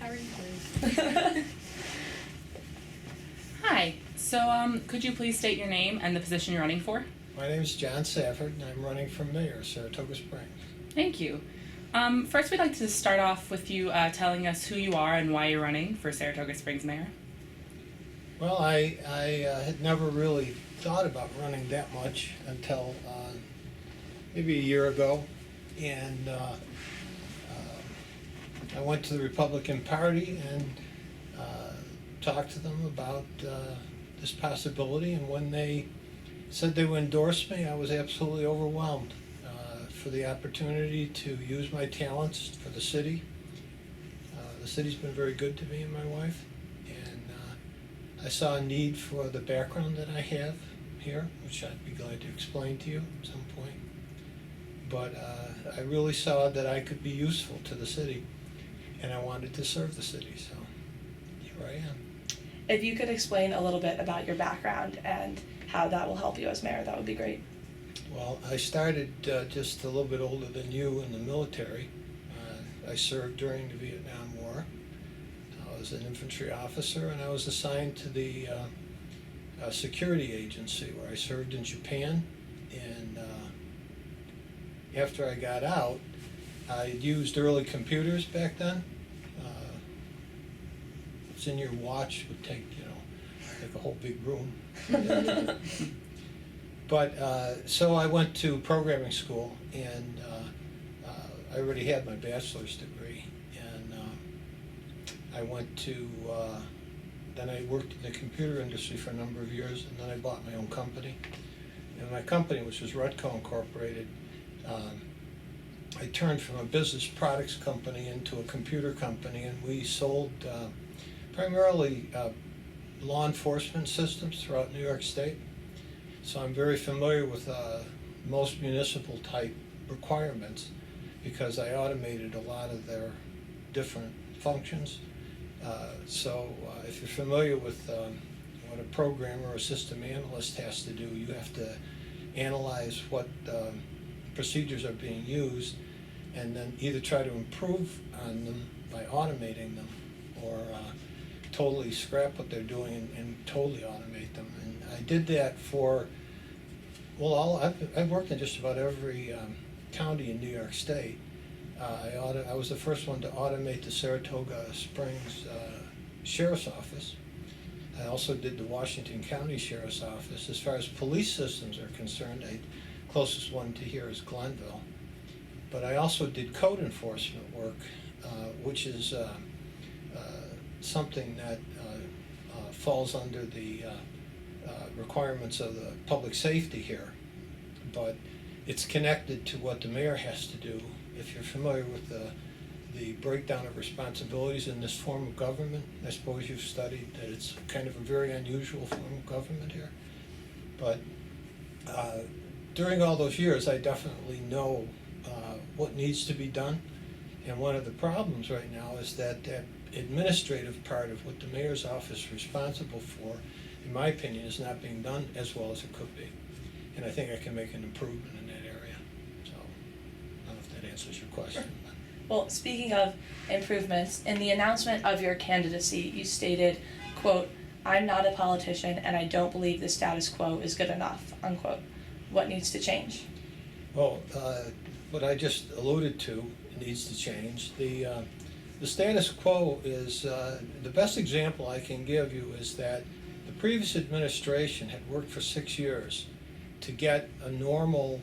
already did. Hi. So, could you please state your name and the position you're running for? My name is John Safford, and I'm running for mayor, Saratoga Springs. Thank you. First, we'd like to start off with you telling us who you are and why you're running for Saratoga Springs mayor. Well, I had never really thought about running that much until maybe a year ago, and I went to the Republican Party and talked to them about this possibility, and when they said they would endorse me, I was absolutely overwhelmed for the opportunity to use my talents for the city. The city's been very good to me and my wife, and I saw a need for the background that I have here, which I'd be glad to explain to you at some point. But I really saw that I could be useful to the city, and I wanted to serve the city, so here I am. If you could explain a little bit about your background and how that will help you as mayor, that would be great. Well, I started just a little bit older than you in the military. I served during the Vietnam War. I was an infantry officer, and I was assigned to the security agency where I served in Japan. And after I got out, I used early computers back then. What's in your watch would take, like a whole big room. But so I went to programming school, and I already had my bachelor's degree, and I went to, then I worked in the computer industry for a number of years, and then I bought my own company. And my company, which was Rutco Incorporated, I turned from a business products company into a computer company, and we sold primarily law enforcement systems throughout New York State. So I'm very familiar with most municipal type requirements because I automated a lot of their different functions. So if you're familiar with what a programmer or a system analyst has to do, you have to analyze what procedures are being used and then either try to improve on them by automating them or totally scrap what they're doing and totally automate them. And I did that for, well, I've worked in just about every county in New York State. I was the first one to automate the Saratoga Springs Sheriff's Office. I also did the Washington County Sheriff's Office. As far as police systems are concerned, the closest one to here is Glenville. But I also did code enforcement work, which is something that falls under the requirements of the public safety here, but it's connected to what the mayor has to do. If you're familiar with the breakdown of responsibilities in this form of government, I suppose you've studied that it's kind of a very unusual form of government here. But during all those years, I definitely know what needs to be done. And one of the problems right now is that that administrative part of what the mayor's office is responsible for, in my opinion, is not being done as well as it could be. And I think I can make an improvement in that area. So I don't know if that answers your question. Well, speaking of improvements, in the announcement of your candidacy, you stated, quote, "I'm not a politician and I don't believe the status quo is good enough," unquote. What needs to change? Well, what I just alluded to needs to change. The status quo is, the best example I can give you is that the previous administration had worked for 6 years to get a normal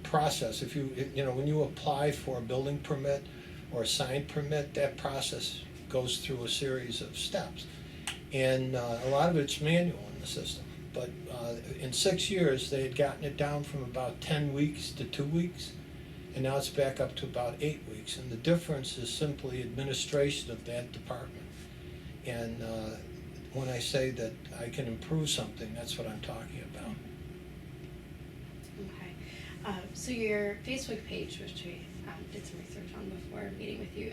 process. If when you apply for a building permit or a sign permit, that process goes through a series of steps. And a lot of it's manual in the system. But in 6 years, they had gotten it down from about 10 weeks to 2 weeks, and now it's back up to about 8 weeks. And the difference is simply administration of that department. And when I say that I can improve something, that's what I'm talking about. Okay. So your Facebook page, which we did some research on before meeting with you,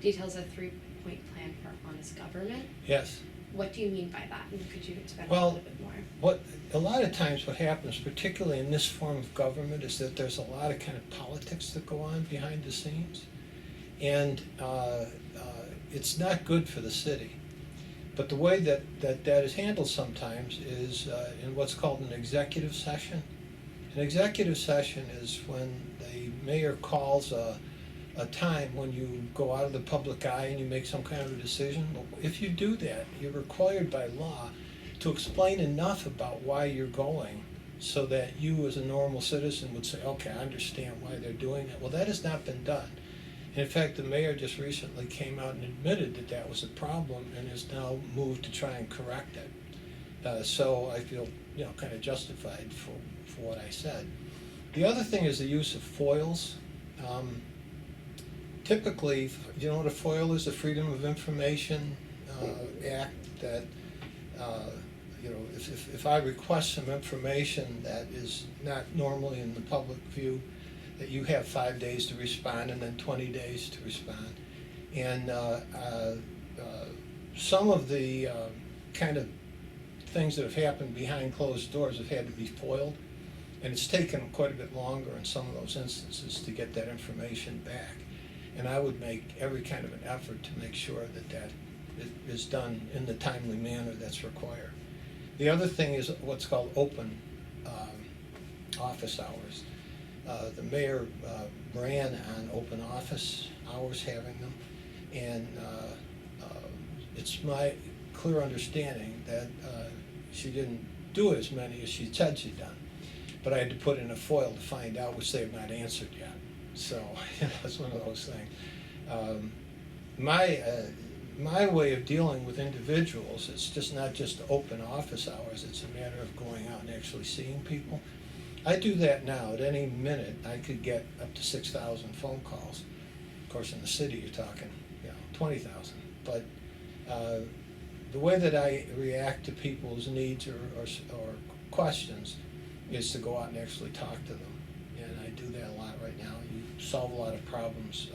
details a 3-point plan for honest government. Yes. What do you mean by that? And could you expand a Well, little bit more? a lot of times what happens, particularly in this form of government, is that there's a lot of kind of politics that go on behind the scenes. And it's not good for the city. But the way that is handled sometimes is in what's called an executive session. An executive session is when the mayor calls a time when you go out of the public eye and you make some kind of a decision. Well, if you do that, you're required by law to explain enough about why you're going so that you as a normal citizen would say, okay, I understand why they're doing it. Well, that has not been done. In fact, the mayor just recently came out and admitted that that was a problem and has now moved to try and correct it. So I feel, kind of justified for what I said. The other thing is the use of foils. Typically, you know what a FOIL is? The Freedom of Information Act that, if I request some information that is not normally in the public view, that you have 5 days to respond and then 20 days to respond. And some of the kind of things that have happened behind closed doors have had to be foiled, and it's taken quite a bit longer in some of those instances to get that information back. And I would make every kind of an effort to make sure that is done in the timely manner that's required. The other thing is what's called open office hours. The mayor ran on open office hours, having them, and it's my clear understanding that she didn't do as many as she said she'd done. But I had to put in a FOIL to find out, which they have not answered yet. So it's one of those things. My way of dealing with individuals, it's just not just open office hours, it's a matter of going out and actually seeing people. I do that now. At any minute, I could get up to 6,000 phone calls. Of course, in the city, you're talking, 20,000. But the way that I react to people's needs or questions is to go out and actually talk to them. And I do that a lot right now. You solve a lot of problems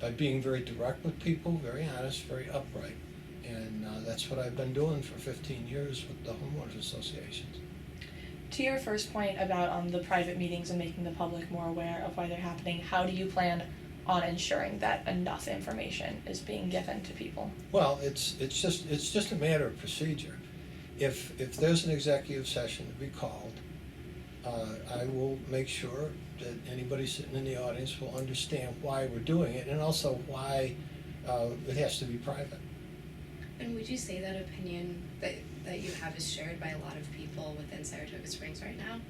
by being very direct with people, very honest, very upright. And that's what I've been doing for 15 years with the homeowners associations. To your first point about the private meetings and making the public more aware of why they're happening, how do you plan on ensuring that enough information is being given to people? Well, it's just a matter of procedure. If there's an executive session to be called, I will make sure that anybody sitting in the audience will understand why we're doing it, and also why it has to be private. And would you say that opinion that you have is shared by a lot of people within Saratoga Springs right now?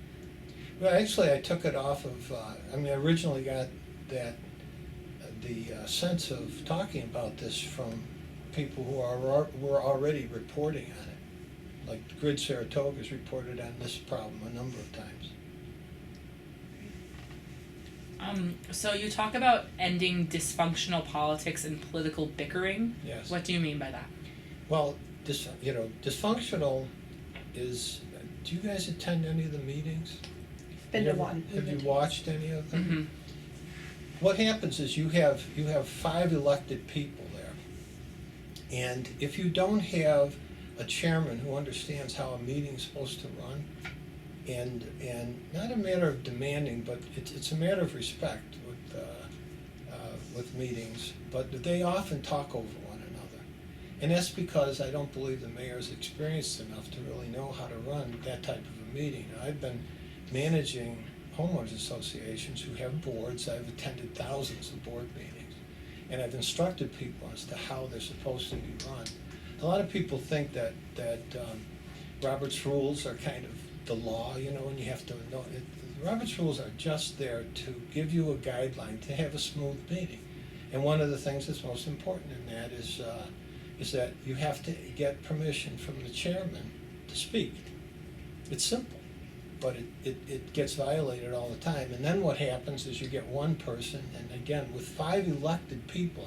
Well, actually, I took it off of, I originally got the sense of talking about this from people who were already reporting on it. Like Grid Saratoga has reported on this problem a number of times. So you talk about ending dysfunctional politics and political bickering. Yes. What do you mean by that? Well, dysfunctional is, do you guys attend any of the meetings? Been to one. Have you watched any of them? Mm-hmm. What happens is you have 5 elected people there. And if you don't have a chairman who understands how a meeting's supposed to run, and not a matter of demanding, but it's a matter of respect with meetings, but they often talk over one another. And that's because I don't believe the mayor's experienced enough to really know how to run that type of a meeting. I've been managing homeowners associations who have boards. I've attended thousands of board meetings, and I've instructed people as to how they're supposed to be run. A lot of people think that Robert's rules are kind of the law, and you have to know it. Robert's rules are just there to give you a guideline to have a smooth meeting. And one of the things that's most important in that is that you have to get permission from the chairman to speak. It's simple, but it gets violated all the time. And then what happens is you get one person, and again, with 5 elected people,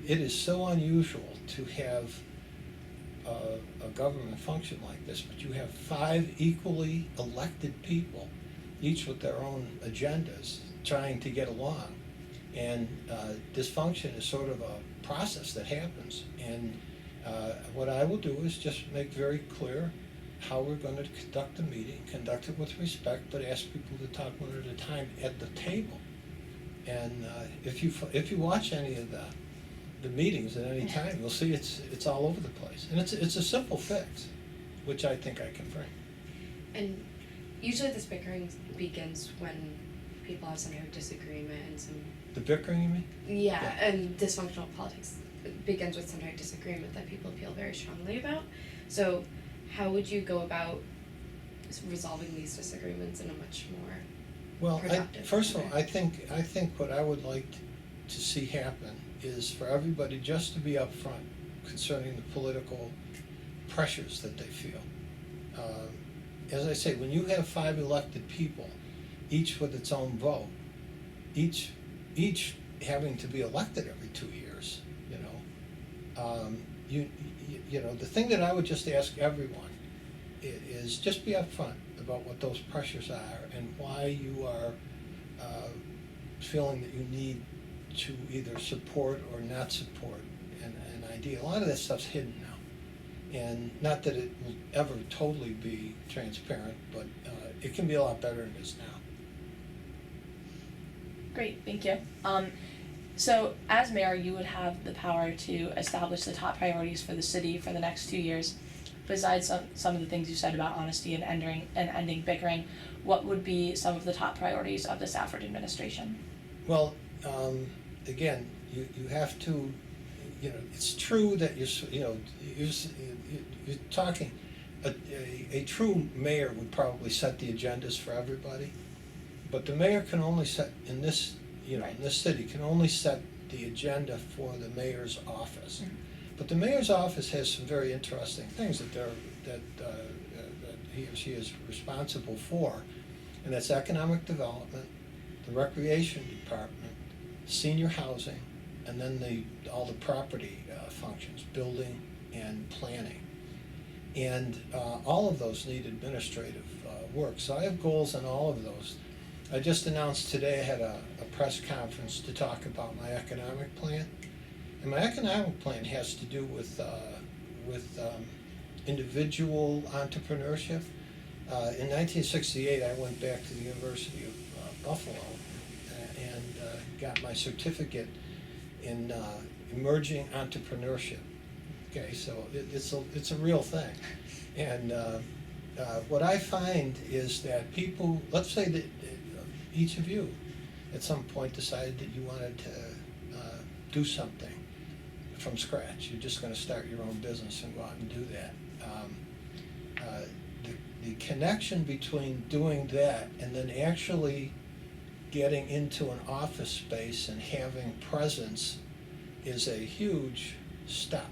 it is so unusual to have a government function like this, but you have 5 equally elected people, each with their own agendas, trying to get along. And dysfunction is sort of a process that happens. And what I will do is just make very clear how we're gonna conduct the meeting, conduct it with respect, but ask people to talk one at a time at the table. And if you watch any of the meetings at any time, you'll see it's all over the place. And it's a simple fix, which I think I can bring. And usually this bickering begins when people have some kind of disagreement and some The bickering, you mean? yeah, and dysfunctional politics begins with some kind of disagreement that people feel very strongly about. So how would you go about resolving these disagreements in a much more Well, productive first of all, manner? I think what I would like to see happen is for everybody just to be upfront concerning the political pressures that they feel. As I say, when you have 5 elected people, each with its own vote, each having to be elected every 2 years, you know, the thing that I would just ask everyone is just be upfront about what those pressures are and why you are feeling that you need to either support or not support an idea. A lot of that stuff's hidden now, and not that it will ever totally be transparent, but it can be a lot better than it is now. Great, thank you. So as mayor, you would have the power to establish the top priorities for the city for the next 2 years. Besides some of the things you said about honesty and ending bickering, what would be some of the top priorities of the Safford administration? Well, again, you have to, it's true that you're talking, a true mayor would probably set the agendas for everybody, but the mayor can only set, in this city, can only set the agenda for the mayor's office. Mm-hmm. But the mayor's office has some very interesting things that he or she is responsible for, and that's economic development, the recreation department, senior housing, and then all the property functions, building and planning. And all of those need administrative work. So I have goals on all of those. I just announced today I had a press conference to talk about my economic plan. And my economic plan has to do with individual entrepreneurship. In 1968, I went back to the University of Buffalo and got my certificate in emerging entrepreneurship. Okay, so it's a real thing. And what I find is that people, let's say that each of you at some point decided that you wanted to do something from scratch. You're just going to start your own business and go out and do that. The connection between doing that and then actually getting into an office space and having presence is a huge step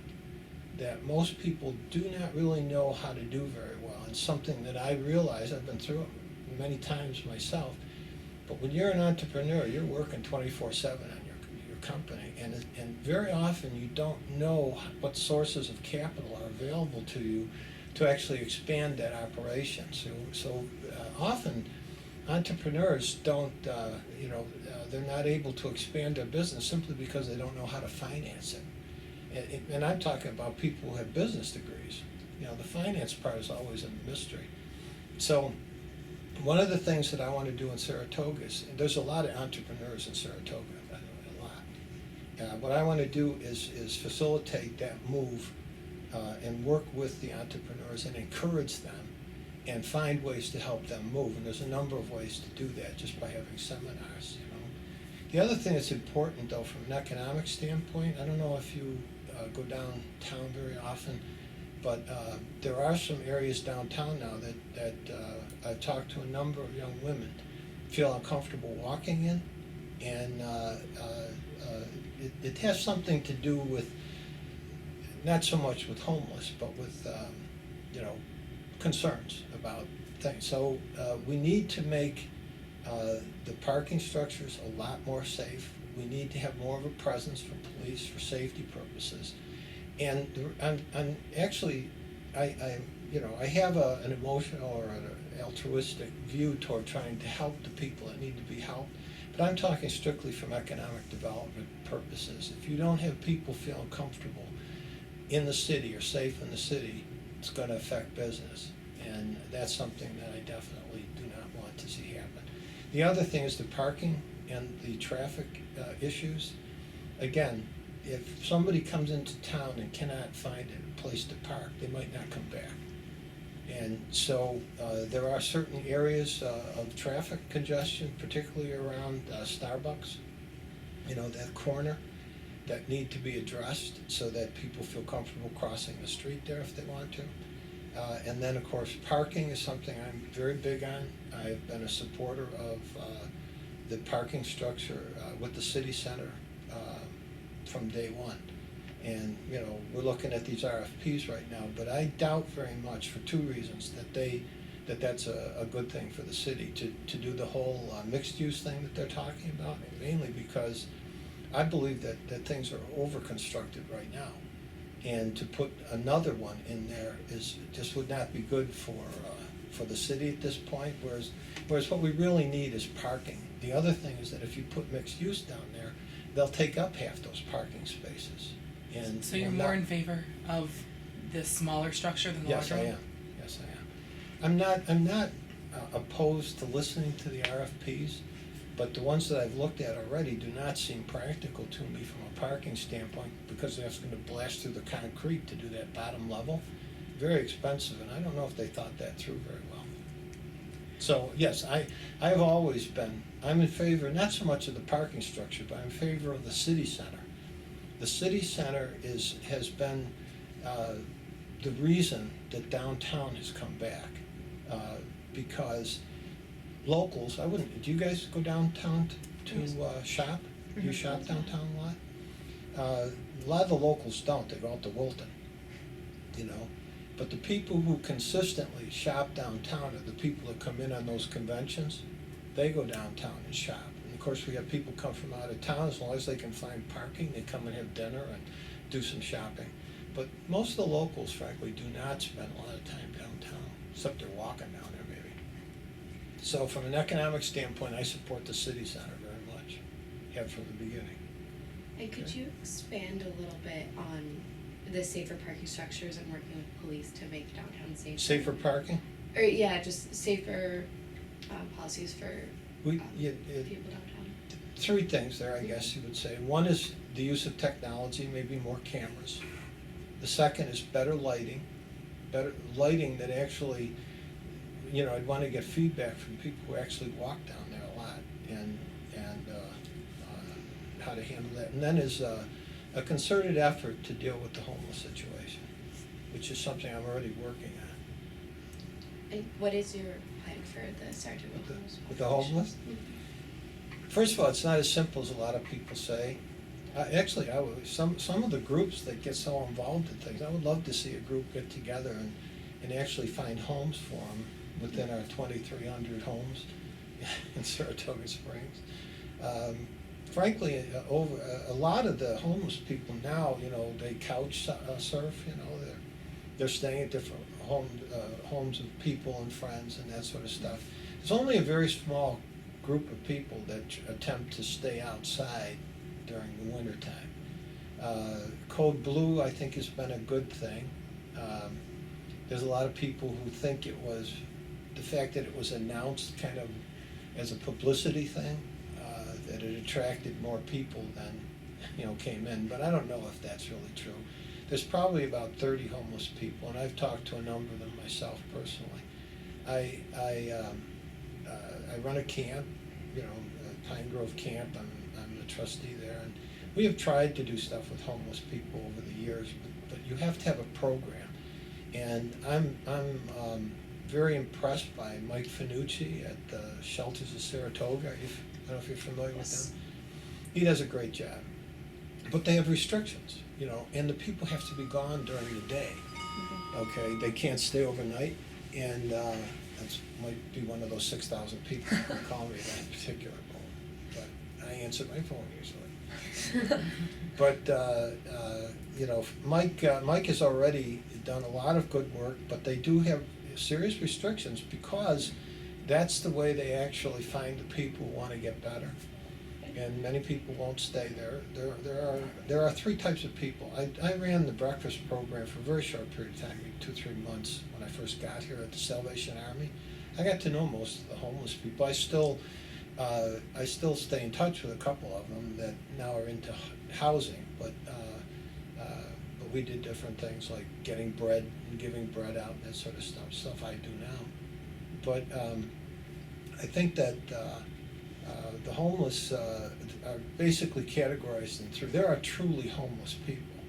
that most people do not really know how to do very well. It's something that I realize, I've been through it many times myself, but when you're an entrepreneur, you're working 24/7 on your company, and very often you don't know what sources of capital are available to you to actually expand that operation. So often entrepreneurs don't, they're not able to expand their business simply because they don't know how to finance it. And I'm talking about people who have business degrees. The finance part is always a mystery. So one of the things that I want to do in Saratoga is, and there's a lot of entrepreneurs in Saratoga, by the way, a lot. What I want to do is facilitate that move and work with the entrepreneurs and encourage them and find ways to help them move. And there's a number of ways to do that just by having seminars. The other thing that's important, though, from an economic standpoint, I don't know if you go downtown very often, but there are some areas downtown now that I've talked to a number of young women feel uncomfortable walking in, and it has something to do with not so much with homeless, but with concerns about things. So we need to make the parking structures a lot more safe. We need to have more of a presence for police for safety purposes. And I'm actually, I have an emotional or an altruistic view toward trying to help the people that need to be helped. But I'm talking strictly from economic development purposes. If you don't have people feeling comfortable in the city or safe in the city, it's going to affect business. And that's something that I definitely do not want to see happen. The other thing is the parking and the traffic issues. Again, if somebody comes into town and cannot find a place to park, they might not come back. And so there are certain areas of traffic congestion, particularly around Starbucks, that corner, that need to be addressed so that people feel comfortable crossing the street there if they want to. And then, of course, parking is something I'm very big on. I've been a supporter of the parking structure with the city center from day one. And, we're looking at these RFPs right now, but I doubt very much for two reasons that's a good thing for the city to do the whole mixed-use thing that they're talking about, and mainly because I believe that things are over-constructed right now. And to put another one in there just would not be good for the city at this point, whereas what we really need is parking. The other thing is that if you put mixed use down there, they'll take up half those parking spaces. And So you're more in favor of the smaller structure than the Yes, larger I one? am. Yes, I am. I'm not opposed to listening to the RFPs, but the ones that I've looked at already do not seem practical to me from a parking standpoint, because that's going to blast through the concrete to do that bottom level. Very expensive, and I don't know if they thought that through very well. So yes, I've always been, I'm in favor, not so much of the parking structure, but I'm in favor of the city center. The city center has been the reason that downtown has come back, because locals, do you guys go downtown to shop? Do you shop downtown a lot? A lot of the locals don't, they go out to Wilton, But the people who consistently shop downtown are the people that come in on those conventions. They go downtown and shop. And of course, we have people come from out of town. As long as they can find parking, they come and have dinner and do some shopping. But most of the locals, frankly, do not spend a lot of time downtown, except they're walking down there maybe. So from an economic standpoint, I support the city center very much, have from the beginning. And could you expand a little bit on the safer parking structures and working with police to make downtown safer? Safer parking? Or just safer policies for We, people downtown. Three things there, I guess you would say. One is the use of technology, maybe more cameras. The second is better lighting that actually, I'd want to get feedback from people who actually walk down there a lot and how to handle that. And then is a concerted effort to deal with the homeless situation, which is something I'm already working on. And what is your plan for the Saratoga homeless With the homeless? Mhm. First of all, it's not as simple as a lot of people say. Actually, some of the groups that get so involved in things, I would love to see a group get together and actually find homes for them within our 2,300 homes in Saratoga Springs. Frankly, a lot of the homeless people now, they couch surf, they're staying at different homes of people and friends and that sort of stuff. There's only a very small group of people that attempt to stay outside during the winter time. Code Blue, I think, has been a good thing. There's a lot of people who think it was, the fact that it was announced kind of as a publicity thing, that it attracted more people than, came in, but I don't know if that's really true. There's probably about 30 homeless people, and I've talked to a number of them myself personally. I run a camp, Pine Grove Camp. I'm the trustee there, and we have tried to do stuff with homeless people over the years, but you have to have a program. And I'm very impressed by Mike Finucci at the Shelters of Saratoga. I don't know if you're familiar with them. He does a great job. But they have restrictions, and the people have to be gone during the day. Okay, they can't stay overnight, and that might be one of those 6,000 people who call me that particular moment. But I answer my phone usually. But Mike has already done a lot of good work, but they do have serious restrictions because that's the way they actually find the people who want to get better. and many people won't stay there. There are three types of people. I ran the breakfast program for a very short period of time, maybe 2-3 months when I first got here at the Salvation Army. I got to know most of the homeless people. I still stay in touch with a couple of them that now are into housing, but we did different things like getting bread and giving bread out and that sort of stuff I do now. But I think that the homeless are basically categorized in three. There are truly homeless people.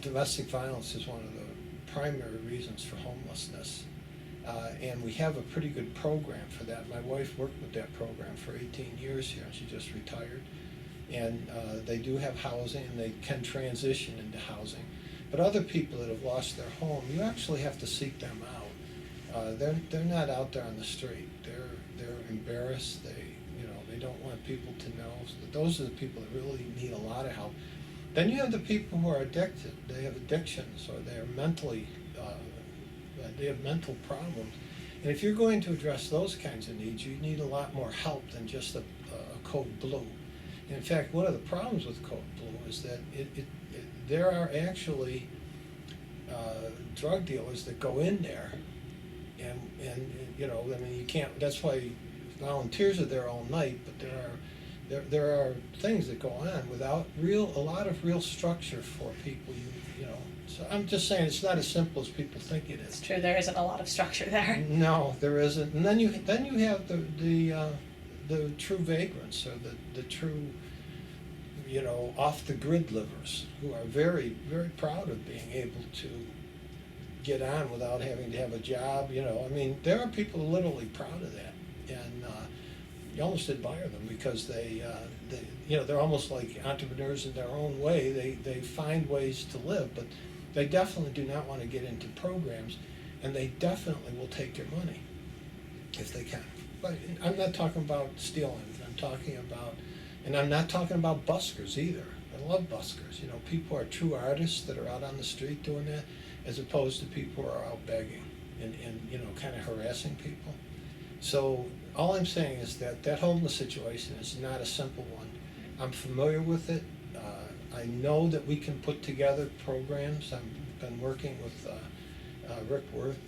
Domestic violence is one of the primary reasons for homelessness. And we have a pretty good program for that. My wife worked with that program for 18 years here, and she just retired. And they do have housing, and they can transition into housing. But other people that have lost their home, you actually have to seek them out. They're not out there on the street. They're embarrassed. They don't want people to know. So those are the people that really need a lot of help. Then you have the people who are addicted. They have addictions, or they are mentally they have mental problems. And if you're going to address those kinds of needs, you need a lot more help than just a code blue. In fact, one of the problems with code blue is that there are actually drug dealers that go in there, and you can't. That's why volunteers are there all night. But there are things that go on without a lot of real structure for people. So I'm just saying it's not as simple as people think it is. It's true, there isn't a lot of structure there. No, there isn't. And then you have the true vagrants, or the true off the grid livers, who are very, very proud of being able to get on without having to have a job. There are people literally proud of that, and you almost admire them because they're almost like entrepreneurs in their own way. They find ways to live, but they definitely do not want to get into programs, and they definitely will take your money if they can. But I'm not talking about stealing. I'm not talking about buskers either. I love buskers. People are true artists that are out on the street doing that, as opposed to people who are out begging and kind of harassing people. So all I'm saying is that homeless situation is not a simple one. I'm familiar with it. I know that we can put together programs. I've been working with Rick Worth,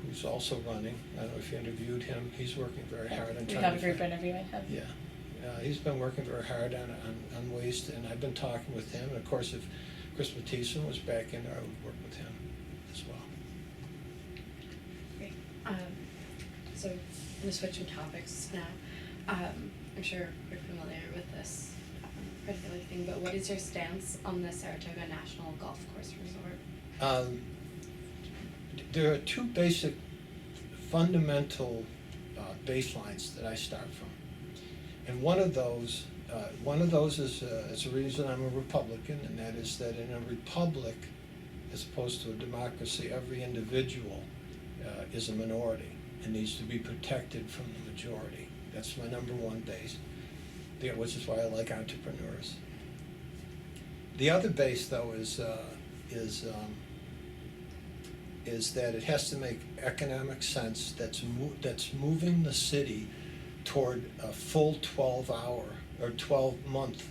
who's also running. I don't know if you interviewed him. He's working very hard on trying to... We have a group interviewing him. Yeah. He's been working very hard on ways to, and I've been talking with him. And of course, if Chris Mattison was back in there, I would work with him as well. Great. So I'm going to switch some topics now. I'm sure we're familiar with this particular thing, but what is your stance on the Saratoga National Golf Course Resort? There are two basic fundamental baselines that I start from. And one of those is a reason I'm a Republican, and that is that in a republic, as opposed to a democracy, every individual is a minority and needs to be protected from the majority. That's my number one base, which is why I like entrepreneurs. The other base, though, is that it has to make economic sense. That's moving the city toward a full 12-hour or 12-month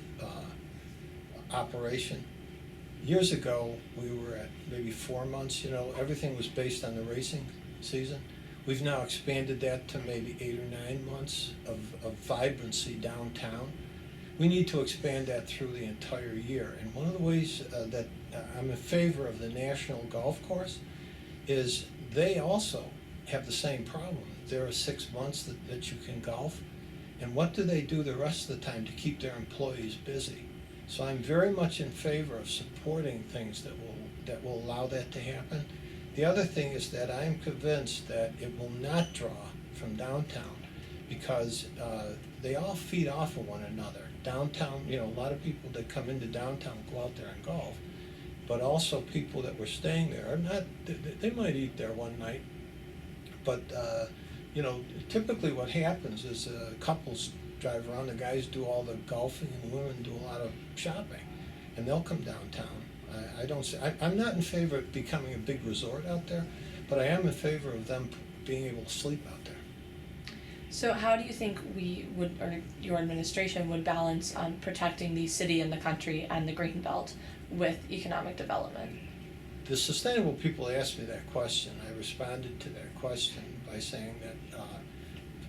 operation. Years ago, we were at maybe 4 months. Everything was based on the racing season. We've now expanded that to maybe 8 or 9 months of vibrancy downtown. We need to expand that through the entire year. And one of the ways that I'm in favor of the National Golf Course is they also have the same problem. There are 6 months that you can golf, and what do they do the rest of the time to keep their employees busy? So I'm very much in favor of supporting things that will allow that to happen. The other thing is that I am convinced that it will not draw from downtown, because they all feed off of one another. Downtown, a lot of people that come into downtown go out there and golf, but also people that were staying there are not. They might eat there one night, but typically what happens is couples drive around. The guys do all the golfing, and the women do a lot of shopping, and they'll come downtown. I'm not in favor of becoming a big resort out there, but I am in favor of them being able to sleep out there. So how do you think we would, or your administration would balance protecting the city and the country and the green belt with economic development? The sustainable people asked me that question. I responded to that question by saying that,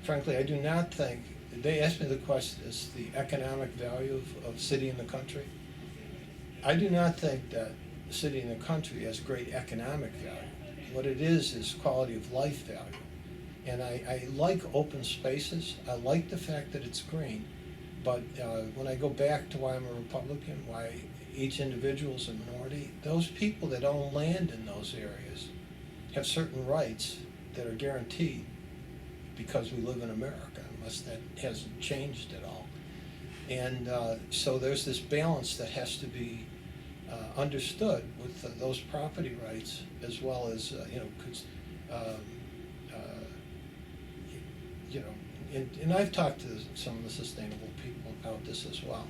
frankly, I do not think, they asked me the question, is the economic value of city and the country? I do not think that the city and the country has great economic value. What it is quality of life value. And I like open spaces. I like the fact that it's green. But when I go back to why I'm a Republican, why each individual is a minority, those people that own land in those areas have certain rights that are guaranteed because we live in America, unless that hasn't changed at all. And so there's this balance that has to be understood with those property rights, as well as and I've talked to some of the sustainable people about this as well,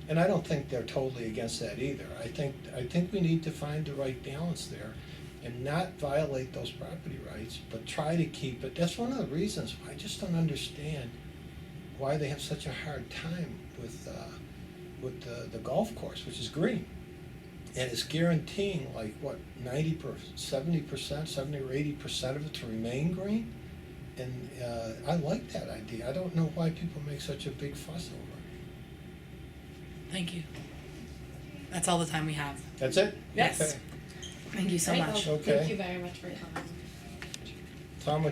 and I don't think they're totally against that either. I think we need to find the right balance there, and not violate those property rights, but try to keep it. That's one of the reasons I just don't understand why they have such a hard time with the golf course, which is green. And it's guaranteeing 70% or 80% of it to remain green. And I like that idea. I don't know why people make such a big fuss over it. Thank you. That's all the time we have. That's it? Yes. Okay. Thank you so Great. much. Well, Okay. Thank you very much for your time. Tom,